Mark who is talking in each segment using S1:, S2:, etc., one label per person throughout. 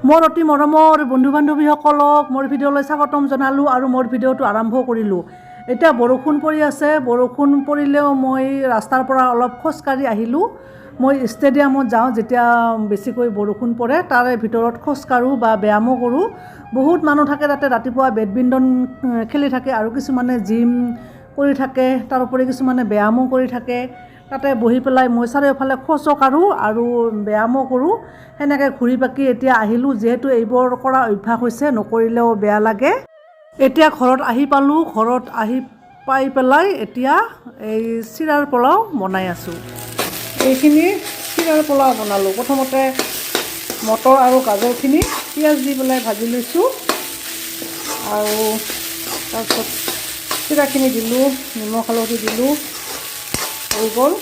S1: মোৰ অতি মৰমৰ বন্ধু বান্ধৱীসকলক মোৰ ভিডিঅ'লৈ স্বাগতম জনালোঁ আৰু মোৰ ভিডিঅ'টো আৰম্ভ কৰিলোঁ। এতিয়া বৰষুণ পৰি আছে, বৰষুণ পৰিলেও মই ৰাস্তাৰ পৰা অলপ খোজকাঢ়ি আহিলোঁ। মই ষ্টেডিয়ামত যাওঁ যেতিয়া বেছিকৈ বৰষুণ পৰে, তাৰে ভিতৰত খোজকাঢ়োঁ বা ব্যায়ামো কৰোঁ। বহুত মানুহ থাকে তাতে, ৰাতিপুৱা বেডমিণ্টন খেলি থাকে আৰু কিছুমানে জিম কৰি থাকে, তাৰোপৰি কিছুমানে ব্যায়ামো কৰি থাকে। তাতে বহি পেলাই মই চাৰিওফালে খোজো কাঢ়োঁ আৰু ব্যায়ামো কৰোঁ। সেনেকৈ ঘূৰি পাকি এতিয়া আহিলোঁ, যিহেতু এইবোৰ কৰা অভ্যাস হৈছে, নকৰিলেও বেয়া লাগে। এতিয়া ঘৰত আহি পালোঁ, ঘৰত আহি পাই পেলাই এতিয়া এই চিৰাৰ পোলাও বনাই আছোঁ। এইখিনি চিৰাৰ পোলাও বনালোঁ। প্ৰথমতে মটৰ আৰু গাজৰখিনি পিঁয়াজ দি পেলাই ভাজি লৈছোঁ আৰু তাৰপিছত চিৰাখিনি দিলোঁ, নিমখ হালধি দিলোঁ, হৈ গ'ল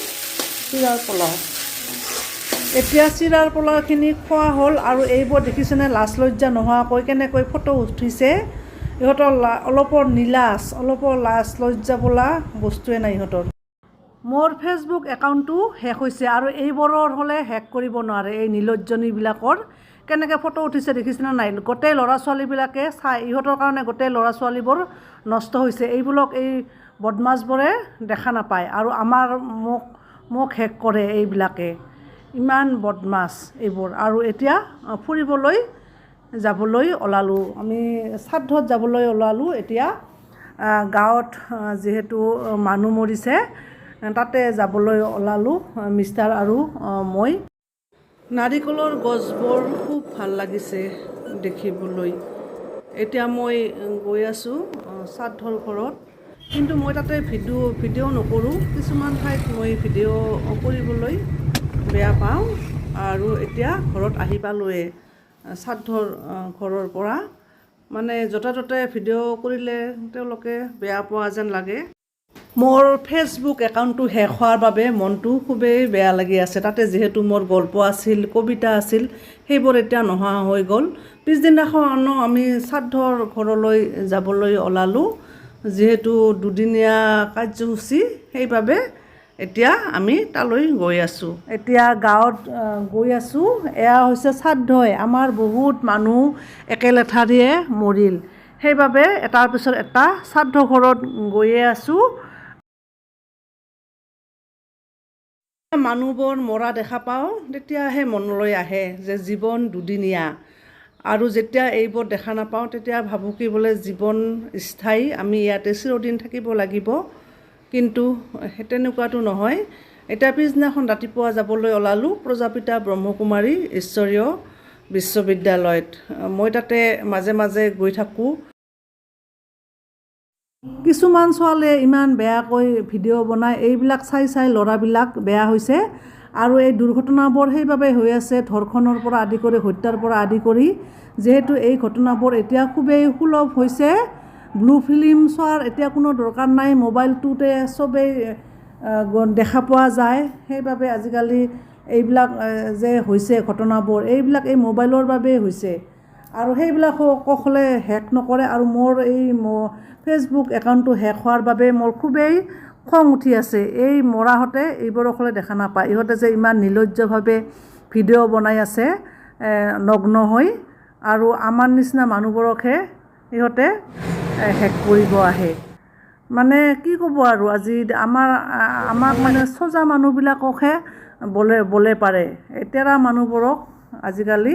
S1: চিৰাৰ পোলাও। এতিয়া চিৰাৰ পোলাওখিনি খোৱা হ'ল আৰু এইবোৰ দেখিছেনে লাজ লজ্জা নোহোৱাকৈ কেনেকৈ ফটো উঠিছে। ইহঁতৰ অলপৰ নীলাজ, অলপৰ লাজ লজ্জা বোলা বস্তুৱে নাই ইহঁতৰ। মোৰ ফেচবুক একাউণ্টটো হেক হৈছে আৰু এইবোৰৰ হ'লে হেক কৰিব নোৱাৰে। এই নীলজ্জনীবিলাকৰ কেনেকৈ ফটো উঠিছে দেখিছেনে নাই। গোটেই ল'ৰা ছোৱালীবিলাকে চাই, ইহঁতৰ কাৰণে গোটেই ল'ৰা ছোৱালীবোৰ নষ্ট হৈছে। এইবোৰক এই বদমাছবোৰে দেখা নাপায় আৰু মোক হেক কৰে এইবিলাকে। ইমান বদমাছ এইবোৰ। আৰু এতিয়া ফুৰিবলৈ যাবলৈ ওলালোঁ, আমি শ্ৰাদ্ধত যাবলৈ ওলালোঁ। এতিয়া গাঁৱত যিহেতু মানুহ মৰিছে, তাতে যাবলৈ ওলালোঁ মিষ্টাৰ আৰু মই। নাৰিকলৰ গছবোৰ খুব ভাল লাগিছে দেখিবলৈ। এতিয়া মই গৈ আছোঁ শ্ৰাদ্ধৰ ঘৰত, কিন্তু মই তাতে ভিডিঅ' নকৰোঁ। কিছুমান ঠাইত মই ভিডিঅ' কৰিবলৈ বেয়া পাওঁ। আৰু এতিয়া ঘৰত আহি পালোঁৱে শ্ৰাদ্ধৰ ঘৰৰ পৰা। মানে য'তে ত'তে ভিডিঅ' কৰিলে তেওঁলোকে বেয়া পোৱা যেন লাগে। মোৰ ফেচবুক একাউণ্টটো শেষ হোৱাৰ বাবে মনটো খুবেই বেয়া লাগি আছে। তাতে যিহেতু মোৰ গল্প আছিল, কবিতা আছিল, সেইবোৰ এতিয়া নোহোৱা হৈ গ'ল। পিছদিনাখনো আমি শ্ৰাদ্ধৰ ঘৰলৈ যাবলৈ ওলালোঁ, যিহেতু দুদিনীয়া কাৰ্যসূচী, সেইবাবে এতিয়া আমি তালৈ গৈ আছোঁ। এতিয়া গাঁৱত গৈ আছোঁ। এয়া হৈছে শ্ৰাদ্ধই, আমাৰ বহুত মানুহ একেলেঠাৰিয়ে মৰিল, সেইবাবে এটাৰ পিছত এটা শ্ৰাদ্ধ ঘৰত গৈয়ে আছোঁ। মানুহবোৰ মৰা দেখা পাওঁ, তেতিয়াহে মনলৈ আহে যে জীৱন দুদিনীয়া। আৰু যেতিয়া এইবোৰ দেখা নাপাওঁ তেতিয়া ভাবোঁ কি বোলে জীৱন স্থায়ী, আমি ইয়াতে চিৰদিন থাকিব লাগিব। কিন্তু তেনেকুৱাটো নহয়। এতিয়া পিছদিনাখন ৰাতিপুৱা যাবলৈ ওলালোঁ প্ৰজাপিতা ব্ৰহ্মকুমাৰী ঈশ্বৰীয় বিশ্ববিদ্যালয়ত। মই তাতে মাজে মাজে গৈ থাকোঁ। কিছুমান ছোৱালীয়ে ইমান বেয়াকৈ ভিডিঅ' বনায়, এইবিলাক চাই চাই ল'ৰাবিলাক বেয়া হৈছে। আৰু এই দুৰ্ঘটনাবোৰ সেইবাবে হৈ আছে, ধৰ্ষণৰ পৰা আদি কৰি, হত্যাৰ পৰা আদি কৰি। যিহেতু এই ঘটনাবোৰ এতিয়া খুবেই সুলভ হৈছে, ব্লু ফিল্ম চোৱাৰ এতিয়া কোনো দৰকাৰ নাই, মোবাইলটোতে চবেই দেখা পোৱা যায়। সেইবাবে আজিকালি এইবিলাক যে হৈছে ঘটনাবোৰ, এইবিলাক এই মোবাইলৰ বাবেই হৈছে। আৰু সেইবিলাক সকলে হেক নকৰে। আৰু মোৰ এই ফেচবুক একাউণ্টটো হেক হোৱাৰ বাবে মোৰ খুবেই খং উঠি আছে। এই মৰাহঁতে এইবোৰকলে দেখা নাপায়, ইহঁতে যে ইমান নিৰ্লজ্জভাৱে ভিডিঅ' বনাই আছে নগ্ন হৈ, আৰু আমাৰ নিচিনা মানুহবোৰকহে ইহঁতে হেক কৰিব আহে। মানে কি ক'ব আৰু, আজি আমাক মানে চজা মানুহবিলাককহে বলে পাৰে, তেৰা মানুহবোৰক আজিকালি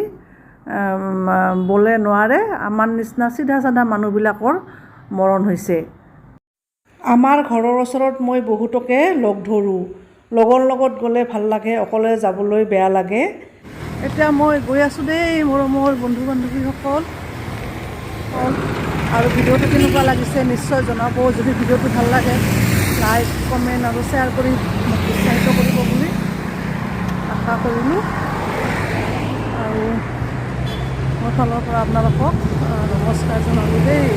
S1: বলে নোৱাৰে। আমাৰ নিচিনা চিধা চাধা মানুহবিলাকৰ মৰণ হৈছে। আমাৰ ঘৰৰ ওচৰত মই বহুতকে লগ ধৰোঁ, লগৰ লগত গ'লে ভাল লাগে, অকলে যাবলৈ বেয়া লাগে। এতিয়া মই গৈ আছোঁ দেই মোৰ বন্ধু বান্ধৱীসকল। আৰু ভিডিঅ'টো কেনেকুৱা লাগিছে নিশ্চয় জনাব। যদি ভিডিঅ'টো ভাল লাগে লাইক, কমেণ্ট আৰু শ্বেয়াৰ কৰি মোক উৎসাহিত কৰিব বুলি আশা কৰিলোঁ। আৰু মোৰ ফালৰ পৰা আপোনালোকক নমস্কাৰ জনালোঁ দেই।